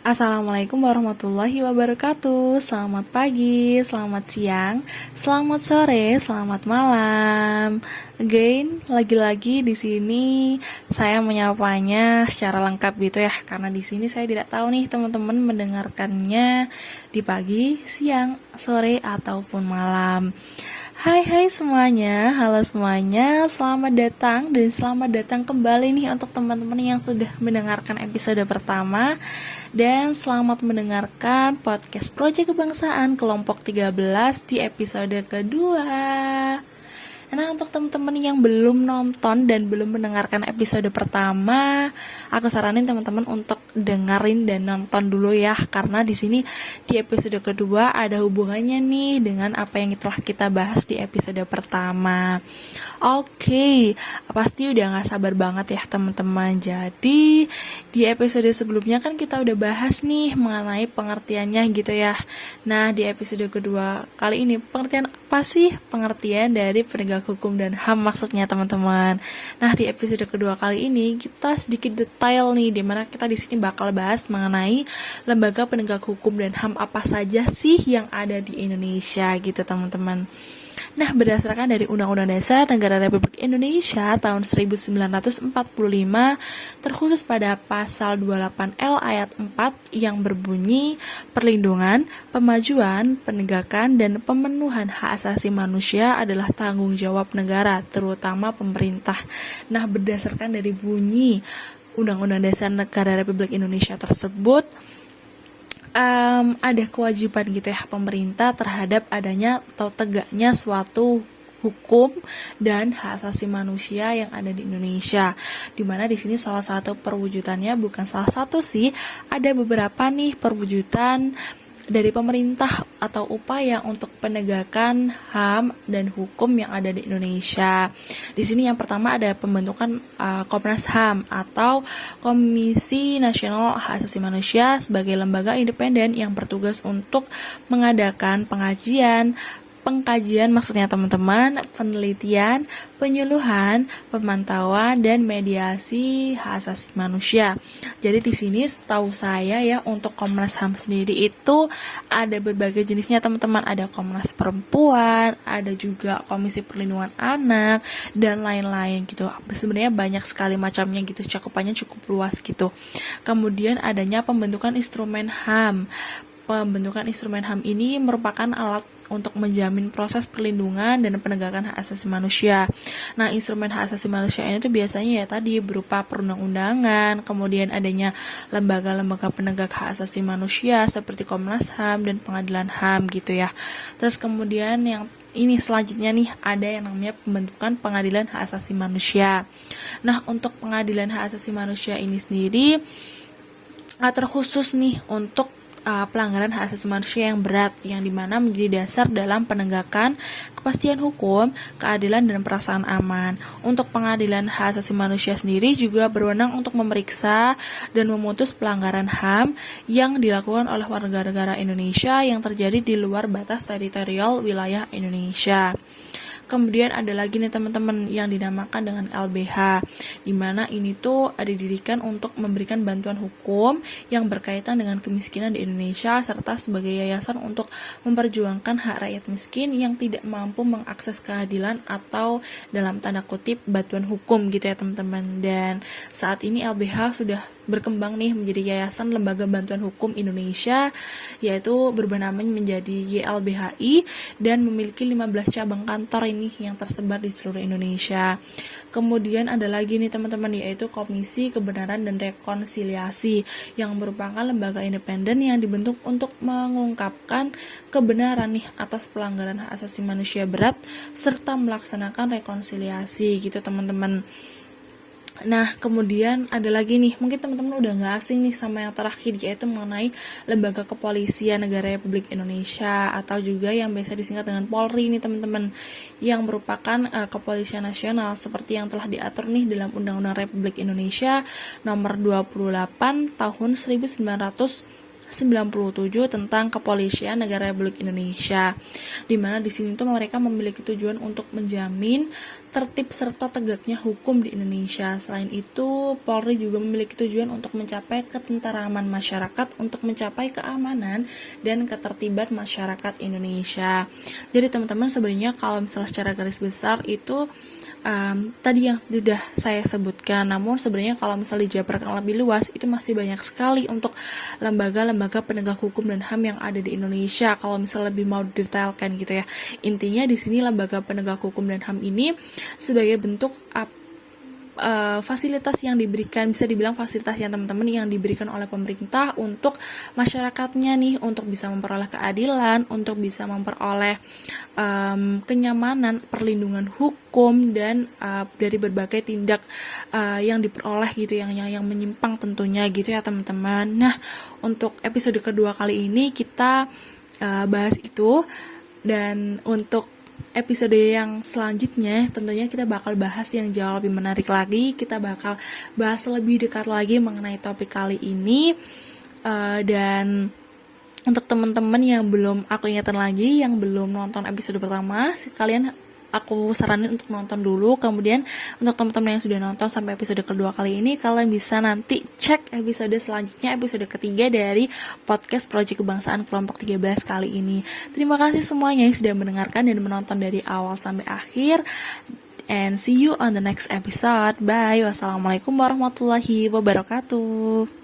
Assalamualaikum warahmatullahi wabarakatuh. Selamat pagi, selamat siang, selamat sore, selamat malam. Again, lagi-lagi di sini saya menyapanya secara lengkap gitu ya, karena di sini saya tidak tahu nih teman-teman mendengarkannya di pagi, siang, sore ataupun malam. Hai semuanya, halo semuanya, selamat datang dan selamat datang kembali nih untuk teman-teman yang sudah mendengarkan episode pertama. Dan selamat mendengarkan podcast Proyek Kebangsaan kelompok 13 di episode kedua. Nah, untuk teman-teman yang belum nonton dan belum mendengarkan episode pertama, aku saranin teman-teman untuk dengerin dan nonton dulu ya, karena di sini di episode kedua ada hubungannya nih dengan apa yang telah kita bahas di episode pertama. Oke, pasti udah gak sabar banget ya teman-teman. Jadi di episode sebelumnya kan kita udah bahas nih mengenai pengertiannya gitu ya. Nah, di episode kedua kali ini pengertian apa sih? Pengertian dari penegak hukum dan HAM maksudnya teman-teman. Nah, di episode kedua kali ini kita sedikit detail nih, dimana kita di sini bakal bahas mengenai lembaga penegak hukum dan HAM apa saja sih yang ada di Indonesia gitu teman-teman. Nah, berdasarkan dari Undang-Undang Dasar Negara Republik Indonesia tahun 1945, terkhusus pada pasal 28L ayat 4 yang berbunyi perlindungan, pemajuan, penegakan, dan pemenuhan hak asasi manusia adalah tanggung jawab negara, terutama pemerintah. Nah, berdasarkan dari bunyi Undang-Undang Dasar Negara Republik Indonesia tersebut, ada kewajiban gitu ya pemerintah terhadap adanya atau tegaknya suatu hukum dan hak asasi manusia yang ada di Indonesia. Dimana di sini salah satu perwujudannya, bukan salah satu sih, ada beberapa nih perwujudan dari pemerintah atau upaya untuk penegakan HAM dan hukum yang ada di Indonesia. Di sini yang pertama ada pembentukan Komnas HAM atau Komisi Nasional Hak Asasi Manusia sebagai lembaga independen yang bertugas untuk mengadakan pengkajian maksudnya teman-teman, penelitian, penyuluhan, pemantauan, dan mediasi hak asasi manusia. Jadi di sini setahu saya ya, untuk Komnas HAM sendiri itu ada berbagai jenisnya teman-teman. Ada Komnas Perempuan, ada juga Komisi Perlindungan Anak, dan lain-lain gitu. Sebenarnya banyak sekali macamnya gitu, cakupannya cukup luas gitu. Kemudian adanya pembentukan instrumen HAM. Pembentukan instrumen HAM ini merupakan alat untuk menjamin proses perlindungan dan penegakan hak asasi manusia. Nah, instrumen hak asasi manusia ini tuh biasanya ya tadi berupa perundang-undangan, kemudian adanya lembaga-lembaga penegak hak asasi manusia seperti Komnas HAM dan Pengadilan HAM gitu ya. Terus kemudian yang ini selanjutnya nih ada yang namanya pembentukan Pengadilan Hak Asasi Manusia. Nah, untuk Pengadilan Hak Asasi Manusia ini sendiri terkhusus nih untuk pelanggaran hak asasi manusia yang berat, yang dimana menjadi dasar dalam penegakan kepastian hukum, keadilan, dan perasaan aman. Untuk pengadilan hak asasi manusia sendiri juga berwenang untuk memeriksa dan memutus pelanggaran HAM yang dilakukan oleh warga negara Indonesia yang terjadi di luar batas teritorial wilayah Indonesia. Kemudian ada lagi nih teman-teman yang dinamakan dengan LBH, dimana ini tuh didirikan untuk memberikan bantuan hukum yang berkaitan dengan kemiskinan di Indonesia, serta sebagai yayasan untuk memperjuangkan hak rakyat miskin yang tidak mampu mengakses keadilan atau dalam tanda kutip bantuan hukum gitu ya teman-teman. Dan saat ini LBH sudah berkembang nih menjadi Yayasan Lembaga Bantuan Hukum Indonesia, yaitu berubah namanya menjadi YLBHI dan memiliki 15 cabang kantor ini yang tersebar di seluruh Indonesia. Kemudian ada lagi nih teman-teman, yaitu Komisi Kebenaran dan Rekonsiliasi yang merupakan lembaga independen yang dibentuk untuk mengungkapkan kebenaran nih atas pelanggaran hak asasi manusia berat serta melaksanakan rekonsiliasi gitu teman-teman. Nah, kemudian ada lagi nih, mungkin teman-teman udah gak asing nih sama yang terakhir, yaitu mengenai Lembaga Kepolisian Negara Republik Indonesia atau juga yang biasa disingkat dengan Polri nih teman-teman, yang merupakan kepolisian nasional seperti yang telah diatur nih dalam Undang-Undang Republik Indonesia nomor 28 tahun 1999 97 tentang Kepolisian Negara Republik Indonesia. Di mana di sini tuh mereka memiliki tujuan untuk menjamin tertib serta tegaknya hukum di Indonesia. Selain itu, Polri juga memiliki tujuan untuk mencapai ketenteraman masyarakat, untuk mencapai keamanan dan ketertiban masyarakat Indonesia. Jadi teman-teman sebenarnya kalau misalnya secara garis besar itu tadi yang sudah saya sebutkan, namun sebenarnya kalau misalnya dijabarkan lebih luas itu masih banyak sekali untuk lembaga-lembaga penegak hukum dan HAM yang ada di Indonesia. Kalau misalnya lebih mau detailkan gitu ya, intinya di sini lembaga penegak hukum dan HAM ini sebagai bentuk fasilitas yang diberikan, bisa dibilang fasilitas yang teman-teman yang diberikan oleh pemerintah untuk masyarakatnya nih, untuk bisa memperoleh keadilan, untuk bisa memperoleh kenyamanan, perlindungan hukum dan dari berbagai tindak yang diperoleh gitu, yang menyimpang tentunya gitu ya teman-teman. Nah, untuk episode kedua kali ini kita bahas itu, dan untuk episode yang selanjutnya tentunya kita bakal bahas yang jauh lebih menarik lagi. Kita bakal bahas lebih dekat lagi mengenai topik kali ini. Dan untuk teman-teman yang belum aku ingatkan lagi, yang belum nonton episode pertama, kalian aku saranin untuk nonton dulu. Kemudian untuk teman-teman yang sudah nonton sampai episode kedua kali ini, kalian bisa nanti cek episode selanjutnya, episode ketiga dari podcast Proyek Kebangsaan Kelompok 13 kali ini. Terima kasih semuanya yang sudah mendengarkan dan menonton dari awal sampai akhir. And see you on the next episode. Bye. Wassalamualaikum warahmatullahi wabarakatuh.